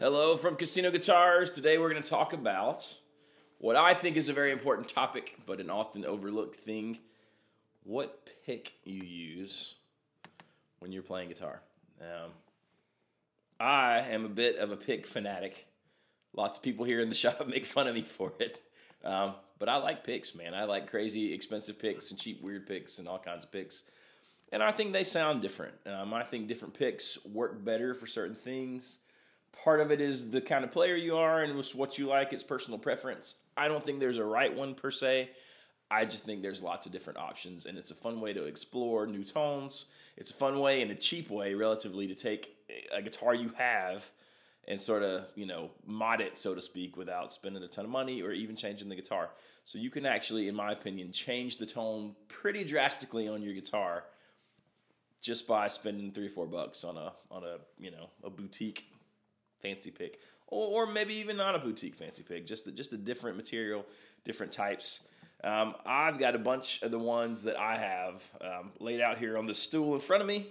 Hello from Casino Guitars. Today we're going to talk about what I think is a very important topic, but an often overlooked thing. What pick you use when you're playing guitar. I am a bit of a pick fanatic. Lots of people here in the shop make fun of me for it. But I like picks, man. I like crazy expensive picks and cheap weird picks and all kinds of picks. And I think they sound different. I think different picks work better for certain things. Part of it is the kind of player you are and what you like. It's personal preference. I don't think there's a right one per se. I just think there's lots of different options, and it's a fun way to explore new tones. It's a fun way and a cheap way, relatively, to take a guitar you have and sort of, mod it, so to speak, without spending a ton of money or even changing the guitar. So you can actually, in my opinion, change the tone pretty drastically on your guitar just by spending $3 or $4 on a boutique fancy pick, or maybe even not a boutique fancy pick, just a different material, different types. I've got a bunch of the ones that I have laid out here on the stool in front of me,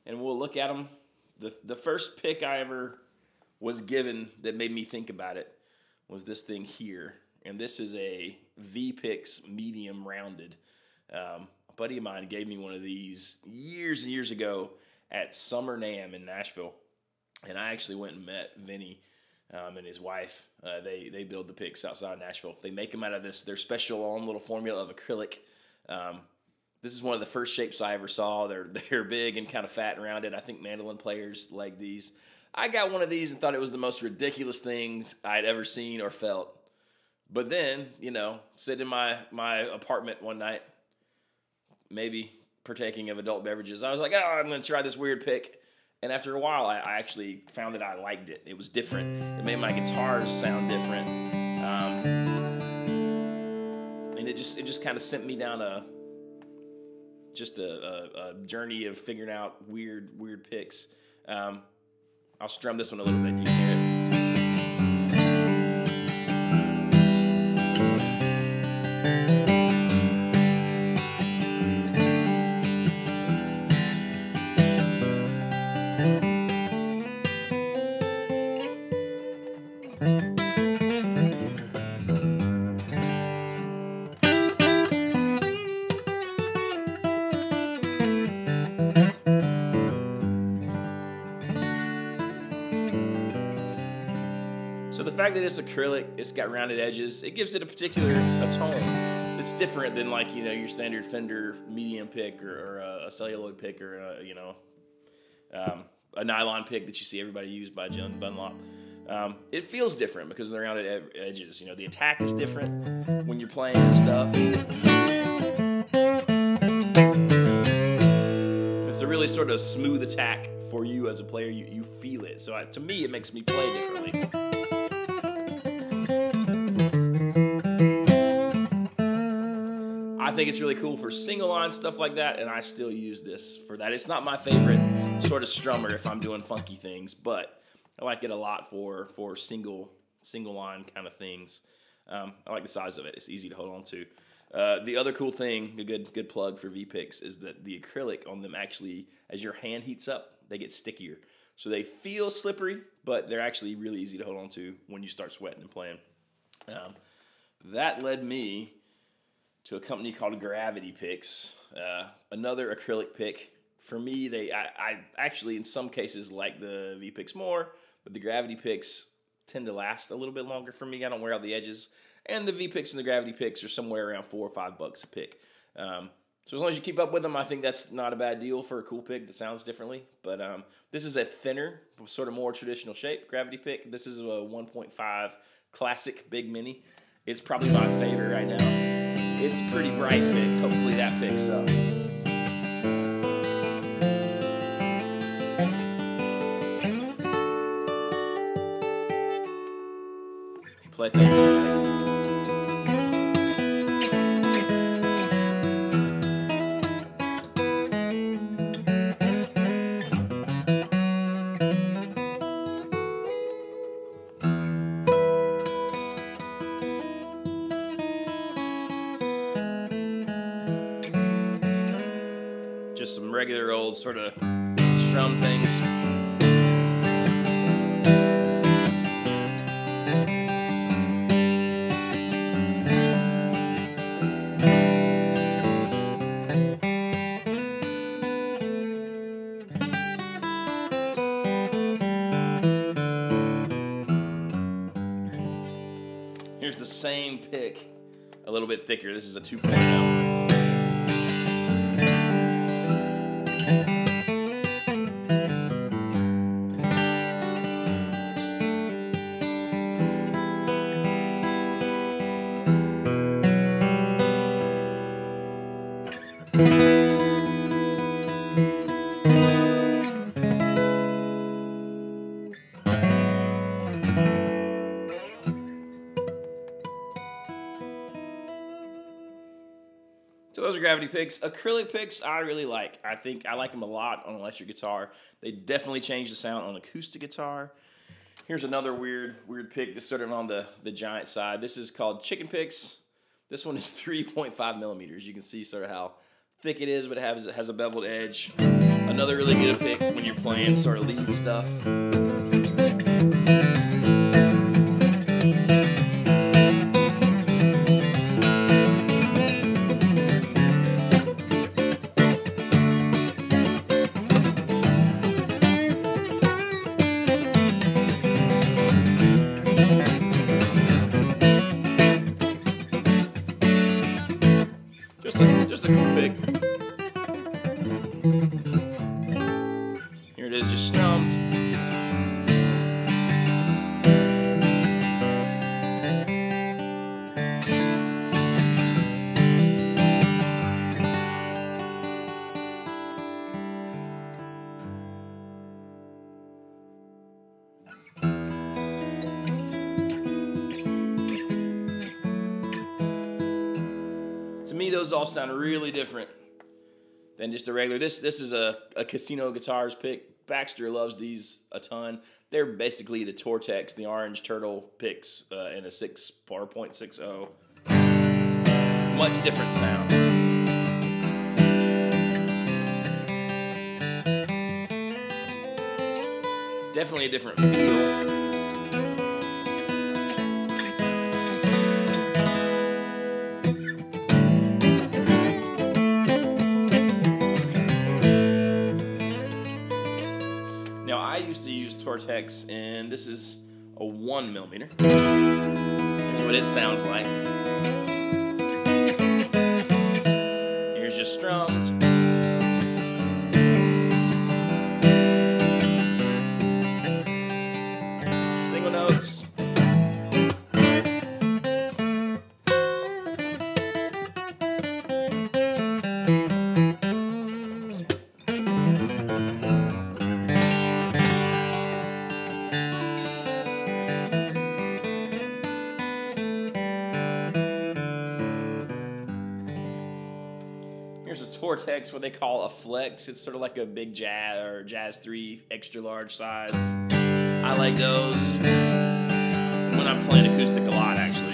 and we'll look at them. The first pick I ever was given that made me think about it was this thing here, and this is a VPix medium rounded. A buddy of mine gave me one of these years and years ago at Summer NAMM in Nashville. And I actually went and met Vinny and his wife. They build the picks outside of Nashville. They make them out of their special own little formula of acrylic. This is one of the first shapes I ever saw. They're big and kind of fat and rounded. I think mandolin players like these. I got one of these and thought it was the most ridiculous thing I'd ever seen or felt. But then, sitting in my apartment one night, maybe partaking of adult beverages, I was like, I'm going to try this weird pick. And after a while, I actually found that I liked it. It was different. It made my guitars sound different. And it just kind of sent me down a journey of figuring out weird picks. I'll strum this one a little bit. You can hear it. So the fact that it's acrylic, it's got rounded edges, it gives it a tone that's different than your standard Fender medium pick or a celluloid pick or a nylon pick that you see everybody use by John Dunlop. It feels different because of the rounded edges. The attack is different when you're playing and stuff. It's a really sort of smooth attack for you as a player. You feel it. So to me, it makes me play differently. I think it's really cool for single line stuff like that, and I still use this for that. It's not my favorite sort of strummer if I'm doing funky things, but I like it a lot for single line kind of things. I like the size of it. It's easy to hold on to. The other cool thing, a good plug for V-Picks, is that the acrylic on them actually, as your hand heats up, they get stickier. So they feel slippery, but they're actually really easy to hold on to when you start sweating and playing. That led me to a company called Gravity Picks, another acrylic pick. For me, I actually in some cases like the V-Picks more, but the Gravity Picks tend to last a little bit longer for me. I don't wear out the edges, and the V-Picks and the Gravity Picks are somewhere around $4 or $5 a pick. So as long as you keep up with them, I think that's not a bad deal for a cool pick that sounds differently. But this is a thinner, sort of more traditional shape Gravity pick. This is a 1.5 classic big mini. It's probably my favorite right now. It's a pretty bright pick. Hopefully that picks up. Play things tonight. Just some regular old sort of strum things. pick a little bit thicker. This is a 2.0. So those are gravity picks. Acrylic picks I really like. I think I like them a lot on electric guitar. They definitely change the sound on acoustic guitar. Here's another weird pick that's sort of on the giant side. This is called chicken picks. This one is 3.5 millimeters. You can see sort of how thick it is, but it has a beveled edge. Another really good pick when you're playing sort of lead stuff. Just a cool pick. Here it is, just strummed. To me, those all sound really different than just a regular. This is a Casino Guitars pick. Baxter loves these a ton. They're basically the TORTEX, the orange turtle picks in a 6.60. Much different sound. Definitely a different feel. Now, I used to use TORTEX, and this is a 1 millimeter. Here's what it sounds like. Here's just strums. Single notes. Here's a TORTEX, what they call a flex. It's sort of like a big Jazz or Jazz 3 extra large size. I like those when I'm playing acoustic a lot, actually.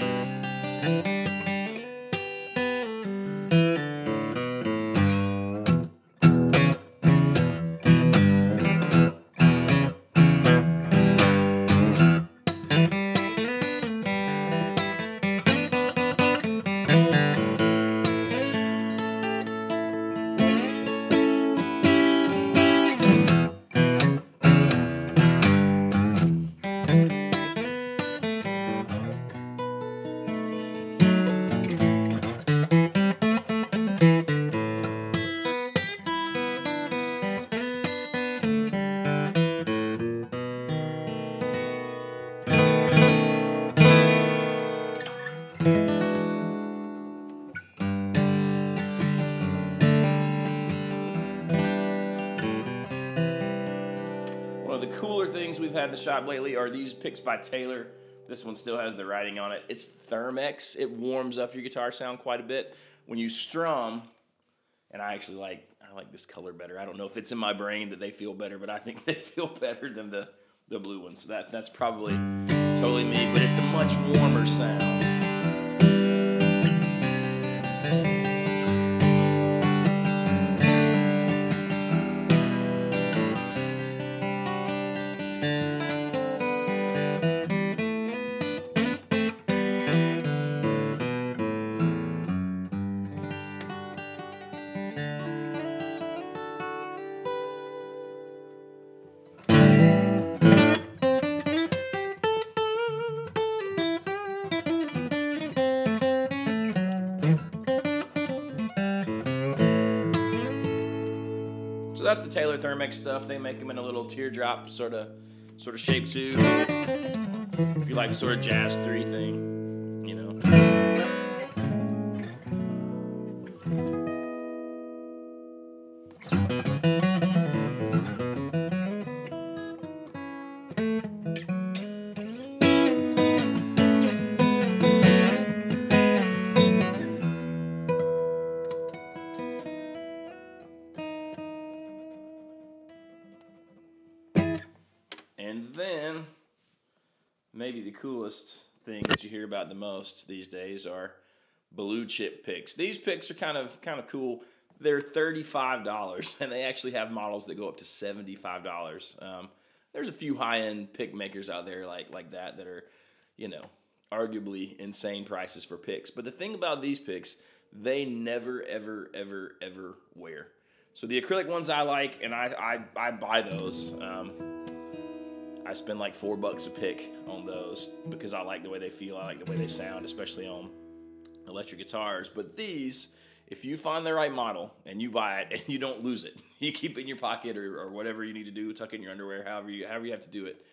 One of the cooler things we've had in the shop lately are these picks by Taylor. This one still has the writing on it. It's THERMEX. It warms up your guitar sound quite a bit. When you strum, and I like this color better. I don't know if it's in my brain that they feel better, but I think they feel better than the blue ones. So that's probably totally me, but it's a much warmer sound. So that's the Taylor THERMEX stuff. They make them in a little teardrop sort of shape too. If you like the sort of jazz 3 thing, you know. And then, maybe the coolest thing that you hear about the most these days are blue chip picks. These picks are kind of cool. They're $35, and they actually have models that go up to $75. There's a few high-end pick makers out there like that are, you know, arguably insane prices for picks. But the thing about these picks, they never, ever, ever, ever wear. So the acrylic ones I like, and I buy those. I spend like $4 a pick on those because I like the way they feel. I like the way they sound, especially on electric guitars. But these, if you find the right model and you buy it and you don't lose it, you keep it in your pocket or whatever you need to do, tuck it in your underwear, however you have to do it.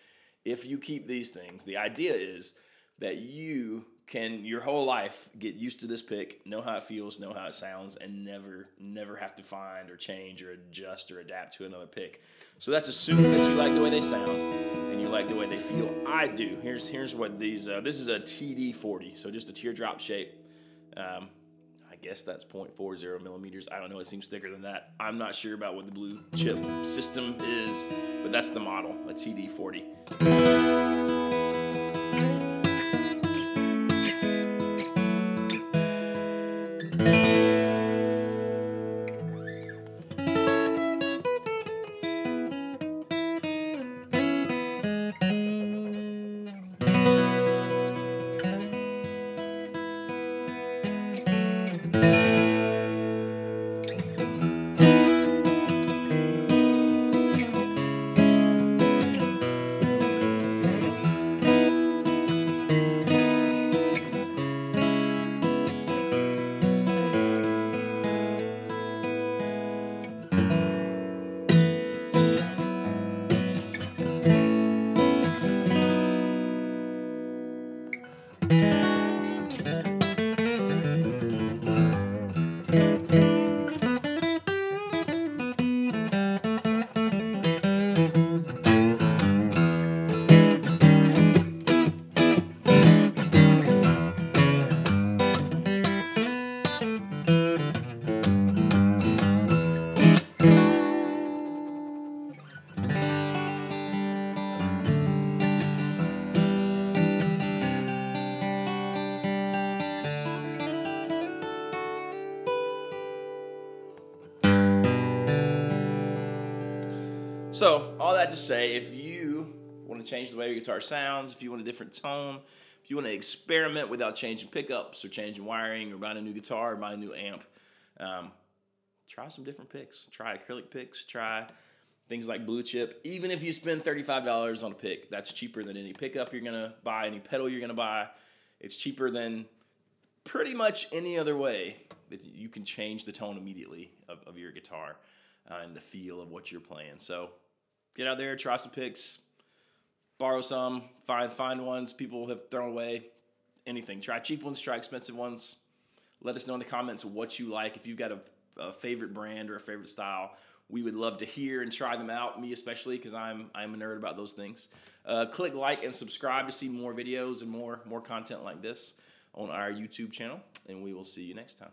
If you keep these things, the idea is that you can your whole life get used to this pick, know how it feels, know how it sounds, and never have to find or change or adjust or adapt to another pick. So that's assuming that you like the way they sound and you like the way they feel. I do. Here's what these. This is a TD40, so just a teardrop shape. I guess that's 0.40 millimeters. I don't know. It seems thicker than that. I'm not sure about what the blue chip system is, but that's the model, a TD40. So, all that to say, if you want to change the way your guitar sounds, if you want a different tone, if you want to experiment without changing pickups or changing wiring or buying a new guitar or buying a new amp, try some different picks. Try acrylic picks. Try things like blue chip. Even if you spend $35 on a pick, that's cheaper than any pickup you're going to buy, any pedal you're going to buy. It's cheaper than pretty much any other way that you can change the tone immediately of your guitar and the feel of what you're playing. So get out there, try some picks, borrow some, find ones people have thrown away, anything. Try cheap ones, try expensive ones. Let us know in the comments what you like. If you've got a favorite brand or a favorite style, we would love to hear and try them out, me especially, because I'm a nerd about those things. Click like and subscribe to see more videos and more content like this on our YouTube channel, and we will see you next time.